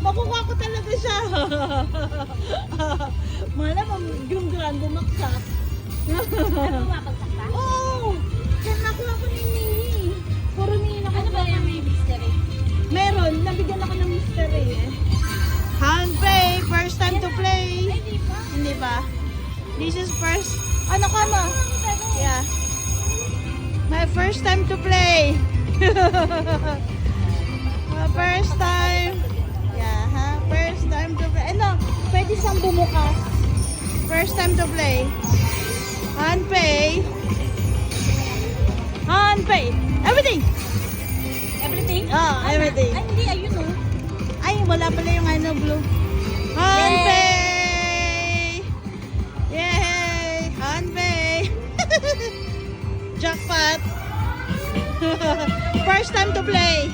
Makukuha ko talaga siya. Malamang yung grand bumaksak. Ano mapagsak ka? Oo! Kaya nakuha ko ni Nini. Puro Nini na Ano ba yung may mystery? Meron, nabigyan ako ng mystery eh. Handpay, first time to play. Ay, di ba? Hindi ba? This is first, ano ka mo? Yeah. My first time to play. My first time. Yeah, ha? First time to play. Ano, pwede siyang bumukas. First time to play. Handpay. Handpay. Everything. Everything? Everything. Ay, hindi. Ayun oh. Ay, wala pala yung ano, blue. Handpay! Yay! Handpay! Jackpot! First time to play.